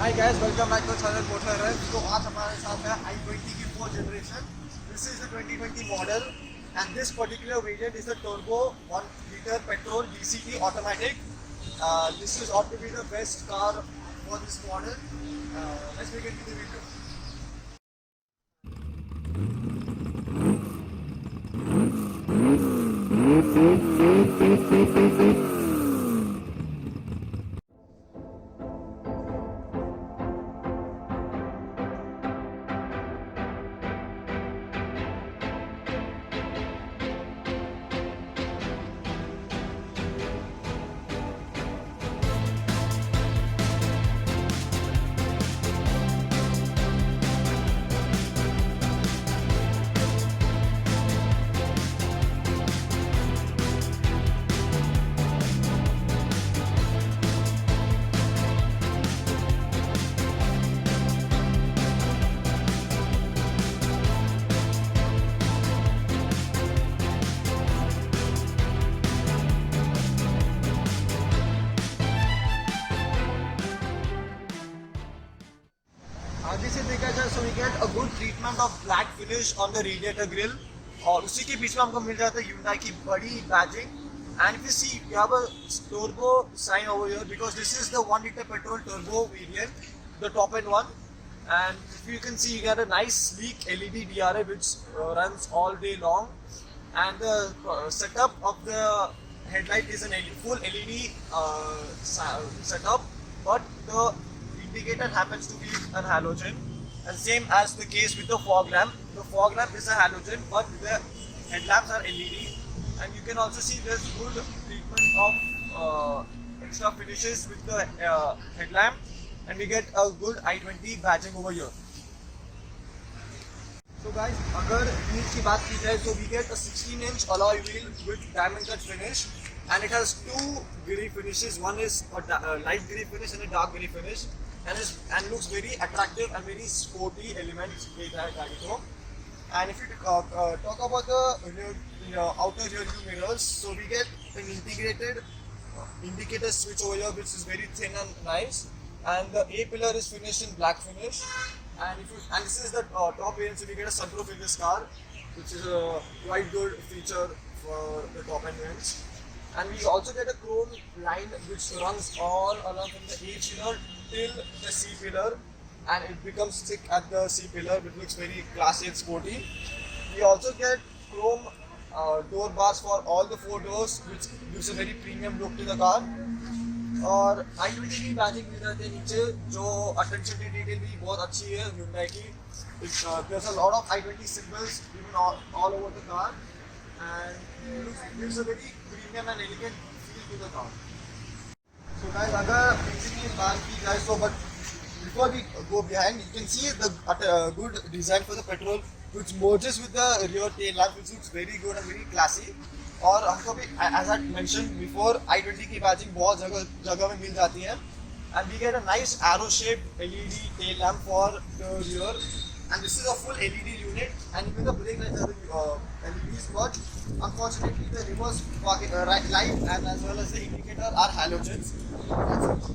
Hi guys, welcome back to channel Motor Run. तो आज हमारे साथ है i20 की 4th generation. This is the 2020 model and this particular variant is a turbo 1 liter petrol DCT automatic. This is ought to be the best car for this model. Let's begin with the video. आगे से देखा जाए so we get a good treatment of black finish on the radiator grill और उसी के बीच में हमको मिल जाता है Hyundai की बड़ी badging and if you see you have a turbo sign over here because this is the 1 liter petrol turbo variant, the top end one, and if you can see you get a nice sleek LED DRA which runs all day long, and the setup of the headlight is an full LED setup, but the indicator happens to be an halogen, and same as the case with the fog lamp. The fog lamp is a halogen but the headlamps are LED, and you can also see there's good treatment of extra finishes with the headlamp, and we get a good i20 badging over here. So guys, अगर wheels की बात की जाए so we get a 16-inch alloy wheel with diamond cut finish, and it has two grey finishes. One is a light grey finish and a dark grey finish, and looks very attractive and very sporty elements with that गाड़ी को. And if you talk about the outer rear view mirrors, so we get an integrated indicator switch over here which is very thin and nice, and the A pillar is finished in black finish, and this is the top variant, so we get a sunroof in this car, which is a quite good feature for the top end variants. And we also get a chrome line which runs all along from the A pillar till the C pillar, and it becomes thick at the C pillar, which looks very classy and sporty. We also get chrome door bars for all the four doors, which gives a very premium look to the car. और i20 की badging मिल जाती है नीचे, जो attention to detail भी बहुत अच्छी है Hyundai की. There's a lot of i20 symbols even all over the car, and it gives a very premium and elegant feel to the car. So guys, अगर engine की बात की जाए so, but before we go behind, you can see the good design for the petrol, which merges with the rear tail lamp, which looks very good and very classy. और हमको भी as I mentioned before, i20 की badging बहुत जगह में मिल जाती है, and we get a nice arrow shaped LED tail lamp for the rear, and this is a full LED unit, and even the brake lights are LEDs, but unfortunately the reverse light and as well as the indicator are halogens.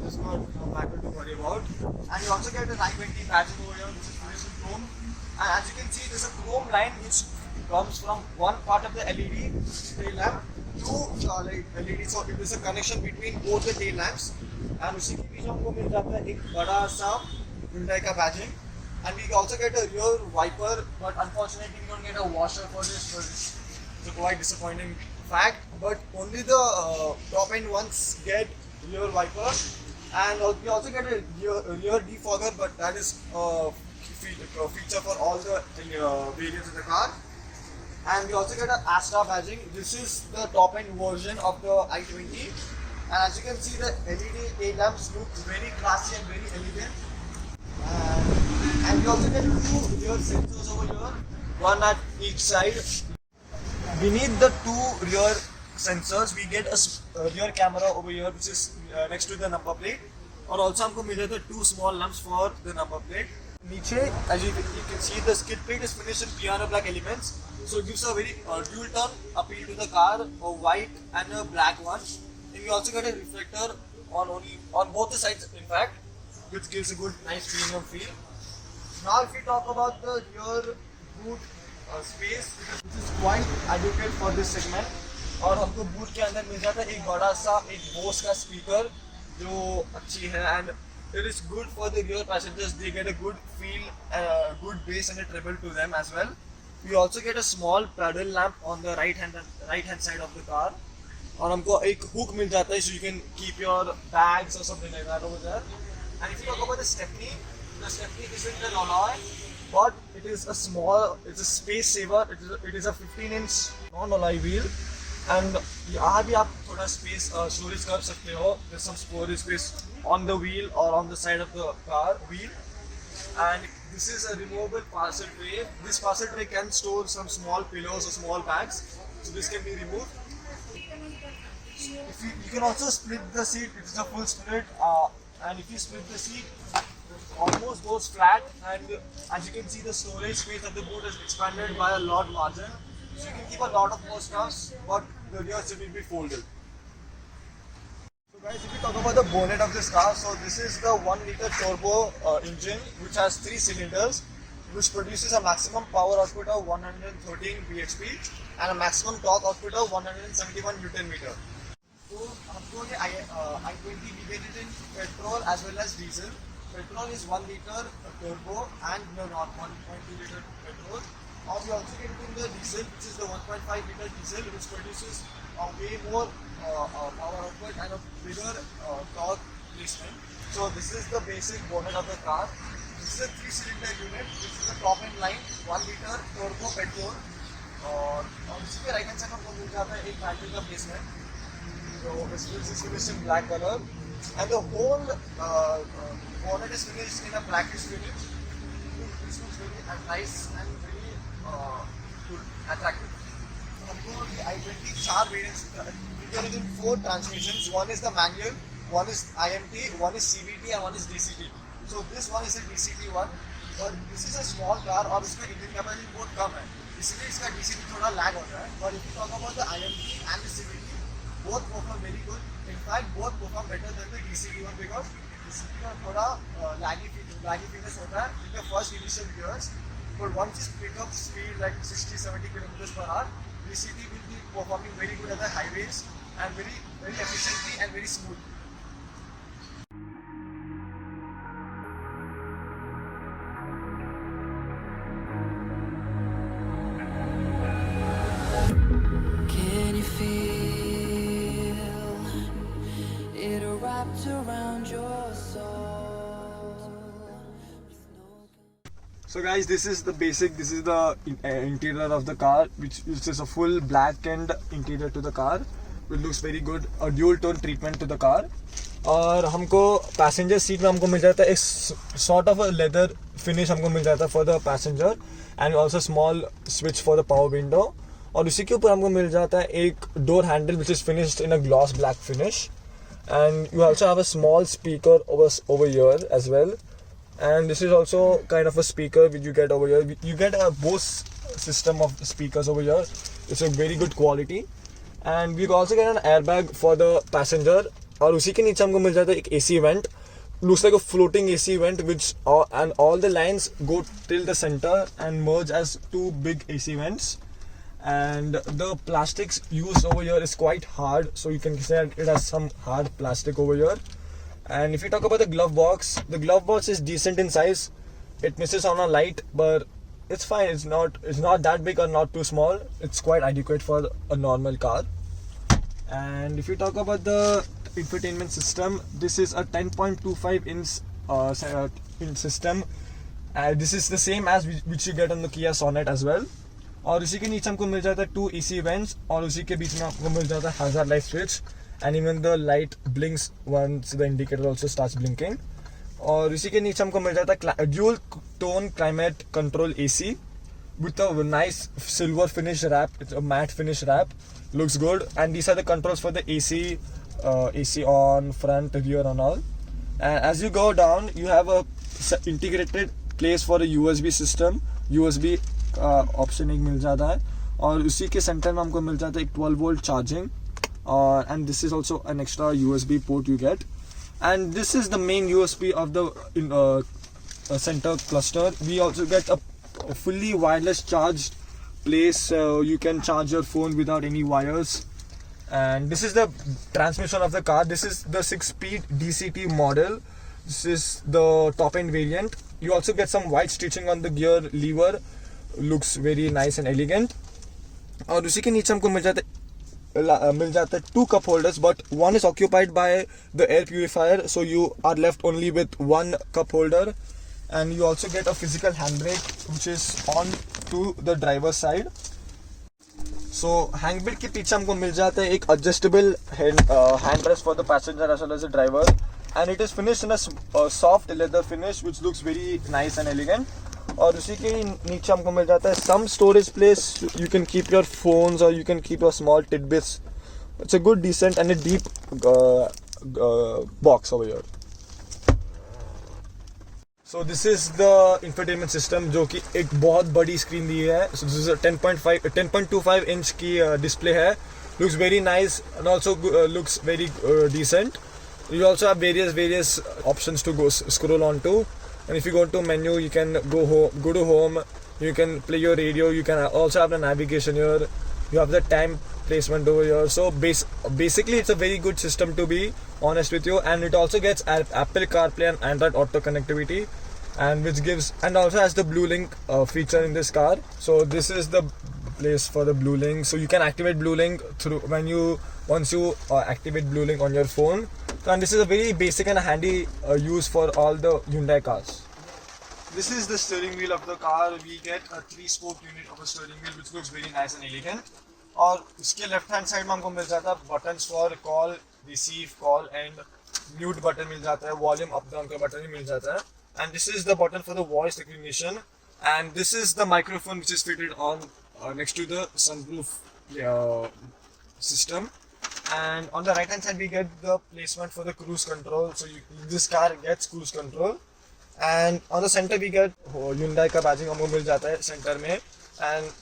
That's not matter to worry about. And you also get an i20 badging over here, which is finished in chrome, and as you can see there's a chrome line which comes from one part of the LED tail lamp to LED, so it is a connection between both the tail lamps, and उसी के बीच हमको मिल जाता है एक बड़ा सा Hyundai का badging. And we also get a rear wiper, but unfortunately we don't get a washer for this, so it's a quite disappointing fact. But only the top end ones get rear wiper, and we also get a rear defogger, but that is a feature for all the variants of the car. And we also get an Astra badging. This is the top end version of the i20, and as you can see the LED tail lamps look very classy and very elegant. And we also get two rear sensors over here, one at each side. Beneath the two rear sensors, we get a rear camera over here, which is next to the number plate. और also हमको मिल जाते हैं two small lamps for the number plate. नीचे, as you can see, the skid plate is finished in piano black elements, so it gives a very dual tone appeal to the car, a white and a black one. And we also get a reflector on both the sides, in fact. which gives a good, nice premium feel. Now, if we talk about the rear boot space, which is quite adequate for this segment, और हमको boot के अंदर मिल जाता है एक बड़ा सा एक बोस का स्पीकर जो अच्छी है, and it is good for the rear passengers. They get a good feel, good bass and a treble to them as well. We also get a small pedal lamp on the right hand side of the car, और हमको एक hook मिल जाता है so you can keep your bags or something like that over there. And if you talk about the stepney isn't an alloy, but it is it's a space saver. It is a 15-inch non-alloy wheel, and यहाँ भी आप थोड़ा space storage कर सकते हो. There's some storage space on the wheel or on the side of the car wheel. And this is a removable parcel tray. This parcel tray can store some small pillows or small bags, so this can be removed. If you can also split the seat. It is a full split, and if you split the seat, it almost goes flat. And as you can see, the storage space of the boot is expanded by a lot margin, so you can keep a lot of more stuff, but the rear seat will be folded. So guys, if we talk about the bonnet of this car, so this is the 1-liter turbo engine which has 3 cylinders, which produces a maximum power output of 113 bhp and a maximum torque output of 171 Newton meter. So हमको ये i20 we get it in petrol as well as diesel. Petrol is 1 liter turbo and not 1.2 liter petrol. Or we also get it in the diesel, which is the 1.5 liter diesel, which produces way more power output and a bigger torque placement. So this is the basic bonnet of the car. This is a 3-cylinder unit. This is the top end line 1 liter turbo petrol. और इसी के right hand side हमको मिल जाता है एक battery का placement. So this is finished in black color, and the whole bonnet is finished in a blackish finish. This looks very nice and very good, attractive. हमको i20 4 variants. We get it in 4 transmissions. One is the manual, one is IMT, one is CVT, and one is DCT. So this one is a DCT one, but this is a small car और उसमें engine capacity बहुत कम है, इसलिए इसका DCT थोड़ा lag होता है. But if you talk about the IMT and the CVT, both perform very good. In fact, both perform better than the DCT one because DCT का थोड़ा laggy fitness होता है in the first initial years. But once you pick up speed like 60-70 km per hour, DCT will be performing very good at the highways and very efficiently and very smooth. Can you feel it wrapped around your soul? So guys, this is the basic. This is the interior of the car, which is a full black and interior to the car. It looks very good. A dual tone treatment to the car. और हमको passenger seat में हमको मिल जाता है एक sort of a leather finish हमको मिल जाता है for the passenger, and also small switch for the power window. और उसी के ऊपर हमको मिल जाता है एक door handle which is finished in a gloss black finish, and you also have a small speaker over here as well. And this is also kind of a speaker which you get over here. You get a Bose system of speakers over here. It's a very good quality, and we also get an airbag for the passenger. और उसी के नीचे हमको मिल जाता है एक AC vent. Looks like a floating AC vent, which and all the lines go till the center and merge as 2 big AC vents. And the plastics used over here is quite hard, so you can say it has some hard plastic over here. And if you talk about the glove box is decent in size. It misses on a light, but it's fine. It's not that big or not too small. It's quite adequate for a normal car. And if you talk about the infotainment system, this is a 10.25 inch system. This is the same as which you get on the Kia Sonet as well. और उसी के नीचे हमको मिल जाता है 2 AC vents, और उसी के बीच में आपको मिल जाता है hazard light switch, and even the light blinks once the indicator also starts blinking. और इसी के नीचे हमको मिल जाता है dual tone climate control AC with a nice silver finish wrap. It's a matte finish wrap, looks good. And these are the controls for the AC on, front, rear and all. And as you go down, you have a integrated place for a USB system. USB option एक मिल जाता है, और उसी के centre में हमको मिल जाता है एक 12 वोल्ट चार्जिंग, और and this is also an extra USB port you get. And this is the main USP of the center cluster. We also get a fully wireless charged place, so you can charge your phone without any wires. And this is the transmission of the car. This is the 6-speed DCT model. This is the top end variant. You also get some white stitching on the gear lever, looks very nice and elegant. और उसी के नीचे हमको मिल जाता है 2 cup holders, but one is occupied by the air purifier, so you are left only with 1 cup holder. And you also get a physical handbrake which is on to the driver's side. So handbrake के पीछे हमको मिल जाता है एक adjustable hand rest for the passenger as well as the driver, and it is finished in a soft leather finish which looks very nice and elegant. और उसी के नीचे हमको मिल जाता है some storage place. You can keep your phones or you can keep your small tidbits. It's a good, decent and a deep box over here. So this is the infotainment system जो कि एक बहुत बड़ी screen दी है. So this is a 10.25 inch की display है. Looks very nice and also looks very decent. You also have various options to go scroll on to. And if you go to menu, you can go to home. You can play your radio. You can also have the navigation here. You have the time placement over here. So basically, it's a very good system, to be honest with you. And it also gets Apple CarPlay and Android Auto connectivity, and which gives, and also has the Blue Link feature in this car. So this is the place for the Blue Link. So you can activate Blue Link through once you activate Blue Link on your phone. And this is a very basic and handy use for all the Hyundai cars. This is the steering wheel of the car. We get a 3-spoke unit of a steering wheel which looks very nice and elegant. और उसके left hand side में हमको मिल जाता है buttons for call, receive call and mute button मिल जाता है, वॉल्यूम अप डाउन का बटन भी मिल जाता है. And this is the button for the voice recognition, and this is the microphone which is fitted on next to the sunroof system. And on the right hand side we get the placement for the cruise control, so this car gets cruise control. And on the center we get Hyundai का badging हमको मिल जाता है center में. And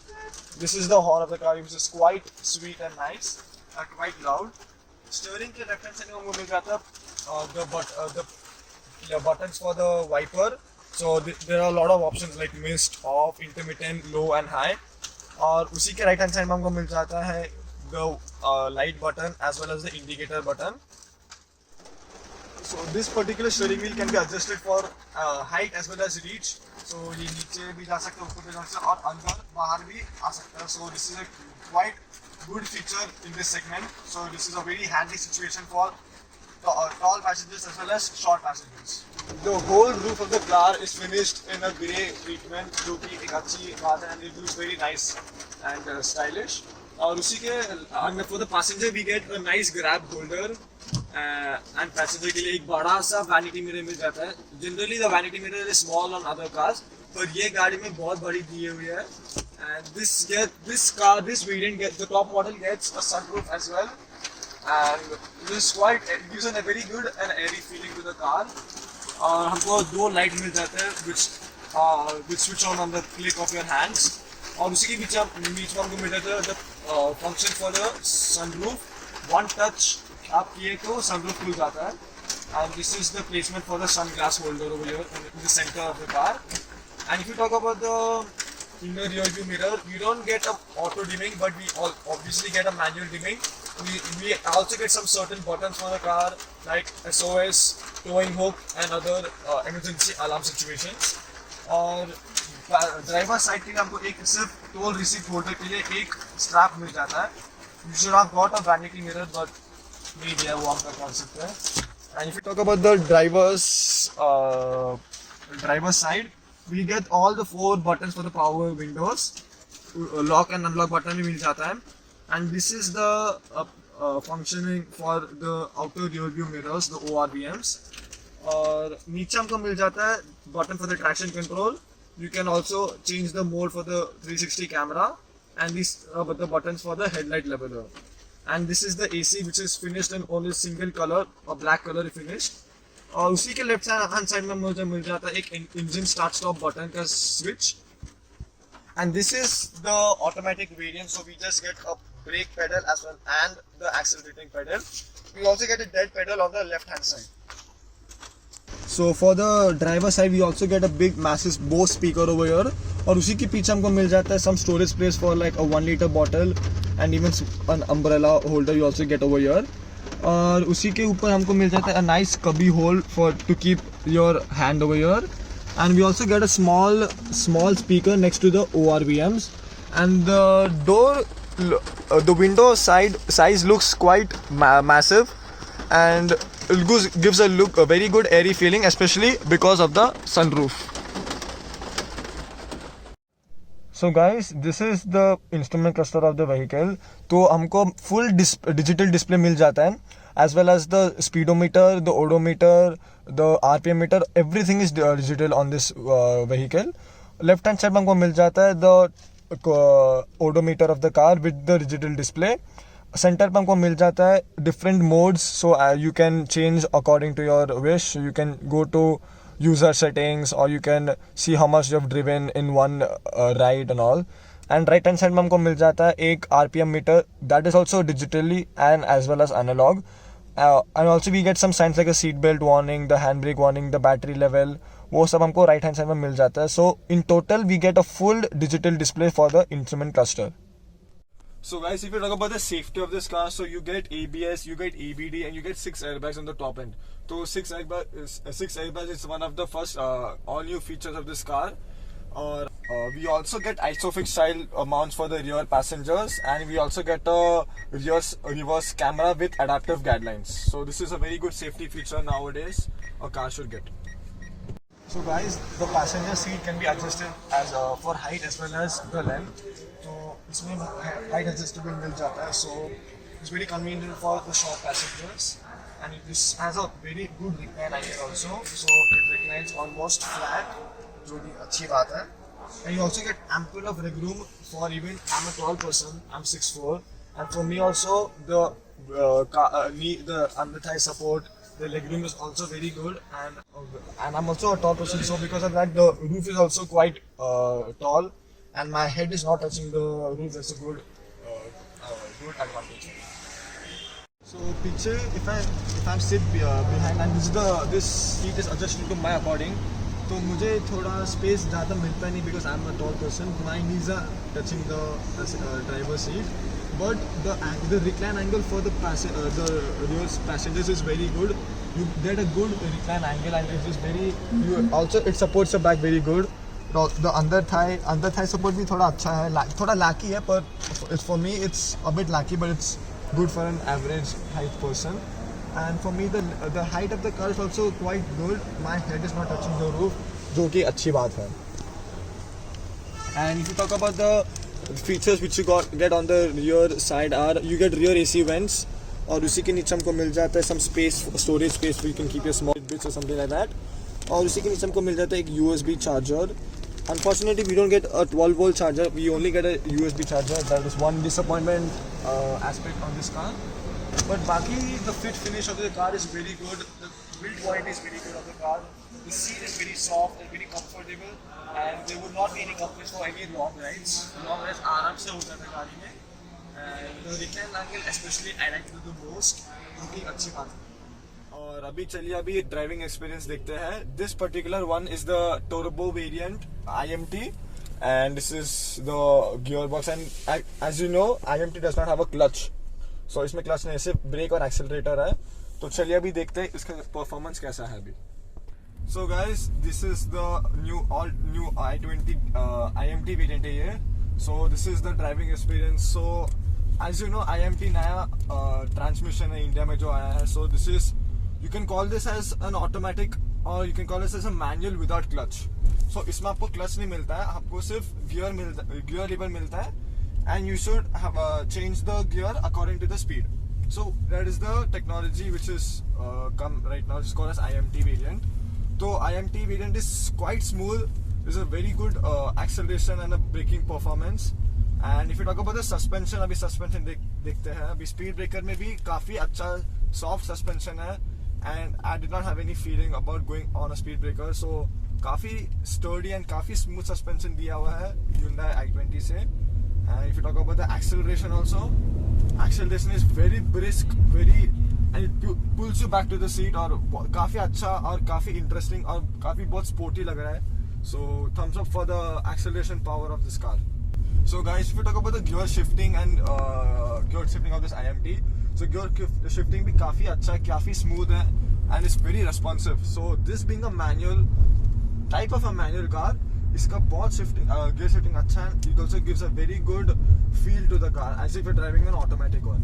this is the horn of the car which is quite sweet and nice and quite loud. Steering के left hand side में हमको मिल जाता है the buttons for the wiper. So there are a lot of options like mist, off, intermittent, low and high. और उसी के right hand side में हमको मिल जाता है the light button as well as the indicator button. So this particular steering wheel can be adjusted for height as well as reach. So ये नीचे भी जा सकते हैं, ऊपर भी जा सकते हैं और अंदर बाहर भी आ सकते हैं. So this is a quite good feature in this segment. So this is a very handy situation for tall passengers as well as short passengers. The whole roof of the car is finished in a grey treatment, जो कि एक अच्छी बात है, and it looks very nice and stylish. और उसी के for the passenger we get a nice grab holder, and passenger के लिए एक बड़ा सा vanity mirror मिल जाता है. Generally the vanity mirror is small on other cars, पर ये गाड़ी में बहुत बड़ी दी हुई है. And this variant the top model gets a sunroof as well, and this it gives a very good and airy feeling to the car. और हमको 2 लाइट मिल जाते हैं which switch on the click of your hands. और उसी के बीच में हमको मिल जाता है function for the sunroof. 1 touch आप किए तो सनरूफ खुल जाता है. And this is the placement for the sunglass holder over here in the centre of the car. And if you talk about the inner rear view mirror, we don't get a auto dimming, but we obviously get a manual dimming. We also get some certain buttons for the car like SOS, towing hook and other emergency alarm situations. और driver side के लिए हमको एक सिर्फ toll receipt holder के लिए एक strap मिल जाता है. You should have got a vanity mirror, but नहीं दिया, वो आपका concept है. And if you talk about the driver's side, we get all the 4 buttons for the power windows. Lock and unlock button भी मिल जाता है. And this is the functioning for the outer rear view mirrors, the ORVMs. और नीचे हमको मिल जाता है button for the traction control. You can also change the mode for the 360 camera, and these are the buttons for the headlight leveler. And this is the AC which is finished in only single color, a black color finished. और उसी के left hand side में मुझे मिल जाता है एक engine start stop button का switch. And this is the automatic variant, so we just get a brake pedal as well and the accelerating pedal. We also get a dead pedal on the left hand side. So for the driver side, we also get a big massive Bose speaker over here. और उसी के पीछे हमको मिल जाता है some storage space for like a 1 liter bottle and even an umbrella holder you also get over here. और उसी के ऊपर हमको मिल जाता है a nice cubby hole for to keep your hand over here. And we also get a small speaker next to the ORVMs. And the door, the window size looks quite massive, and it gives a very good airy feeling, especially because of the sunroof. So guys, this is the instrument cluster of the vehicle. तो हमको full digital display मिल जाता है, as well as the speedometer, the odometer, the RPM meter, everything is digital on this vehicle. Left hand side में हमको मिल जाता है the odometer of the car with the digital display. Center पे हमको मिल जाता है different modes, so you can change according to your wish. You can go to user settings, or you can see how much you have driven in one ride and all. And right hand side में हमको मिल जाता है एक RPM meter, that is also digitally and as well as analog. And also we get some signs like a seat belt warning, the handbrake warning, the battery level, वो सब हमको right hand side में मिल जाता है. So in total we get a full digital display for the instrument cluster. So guys, if you talk about the safety of this car, so you get ABS, you get ABD, and you get 6 airbags on the top end. So 6 airbags is one of the first all new features of this car. Or we also get ISOFIX style mounts for the rear passengers, and we also get a reverse camera with adaptive guidelines. So this is a very good safety feature nowadays a car should get. So guys, the passenger seat can be adjusted as for height as well as the length. So इसमें height adjustable मिल जाता है, so it's very convenient for the short passengers. And this has a very good recline angle also, so it reclines almost flat, जो कि अच्छी बात है. And you also get ample of leg room for even, I'm a tall person, I'm 6'4", and for me also the knee, the under thigh support, the leg room is also very good, and I'm also a tall person, so because of that the roof is also quite tall, and my head is not touching the roof. That's a good advantage. So picture, if I sit behind, and this seat is adjusted to my according, तो मुझे थोड़ा space ज़्यादा मिलता नहीं because I'm a tall person. My knees are touching the driver's seat, but the recline angle for the rear passengers is very good. You get a good recline angle, and it is very it supports the back very good. The under thigh support भी थोड़ा अच्छा है, थोड़ा lacky है, but for me it's a bit lacky, but it's good for an average height person. And for me the height of the car is also quite good. My head is not touching the roof, जो कि अच्छी बात है. And if you talk about the features which you get on the rear side are, you get rear AC vents, और उसी के नीचे हमको मिल जाता है some space, storage space where you can keep your small bits or something like that. और उसी के नीचे हमको मिल जाता है एक USB charger. Unfortunately we don't get a 12-volt charger, we only get a USB charger. That is one disappointment aspect on this car. But बाकी the fit finish of the car is very good. The build quality is very good of the car. The seat is very soft and very comfortable, and there would not be any complaints for any long rides. Long rides आराम से हो जाता है गाड़ी में. And the recline angle especially I like the most, क्योंकि अच्छी बात है. और अभी चलिए ड्राइविंग एक्सपीरियंस देखते हैं. This particular one is the turbo variant IMT, and this is the gearbox, and as you know IMT does not have a clutch, so इसमें क्लच नहीं, सिर्फ ब्रेक और एक्सेलरेटर है. तो चलिए अभी देखते हैं इसका परफॉर्मेंस कैसा है अभी. So guys, this is the all new i20 IMT variant है ये. So this is the driving experience. So as you know IMT नया ट्रांसमिशन है इंडिया में जो आया है. So this is, you can call this as an automatic, or you can call this as a manual without clutch. So इसमें आपको clutch नहीं मिलता है, आपको सिर्फ गियर लीवर मिलता है, and you should have change the gear according to the speed. So that is the technology which is come right now. It's called as IMT variant. So IMT variant is quite smooth. There's a very good acceleration and a braking performance. And if you talk about the suspension, अभी suspension देखते हैं. अभी speed breaker में भी काफी अच्छा soft suspension है, and I did not have any feeling about going on a speed breaker. So काफी sturdy and काफी smooth suspension दिया हुआ है Hyundai i20 से. And if you talk about the acceleration also, acceleration is very brisk, very and it pulls you back to the seat और काफी अच्छा और काफी interesting और काफी बहुत sporty लग रहा है. So thumbs up for the acceleration power of this car. So guys, if we talk about the gear shifting and gear shifting of this IMT, so gear shifting भी काफी अच्छा है, काफी smooth है and it's very responsive. So this being a manual type of a manual car, इसका बहुत shifting gear shifting अच्छा है. It also gives a very good feel to the car as if you're driving an automatic one.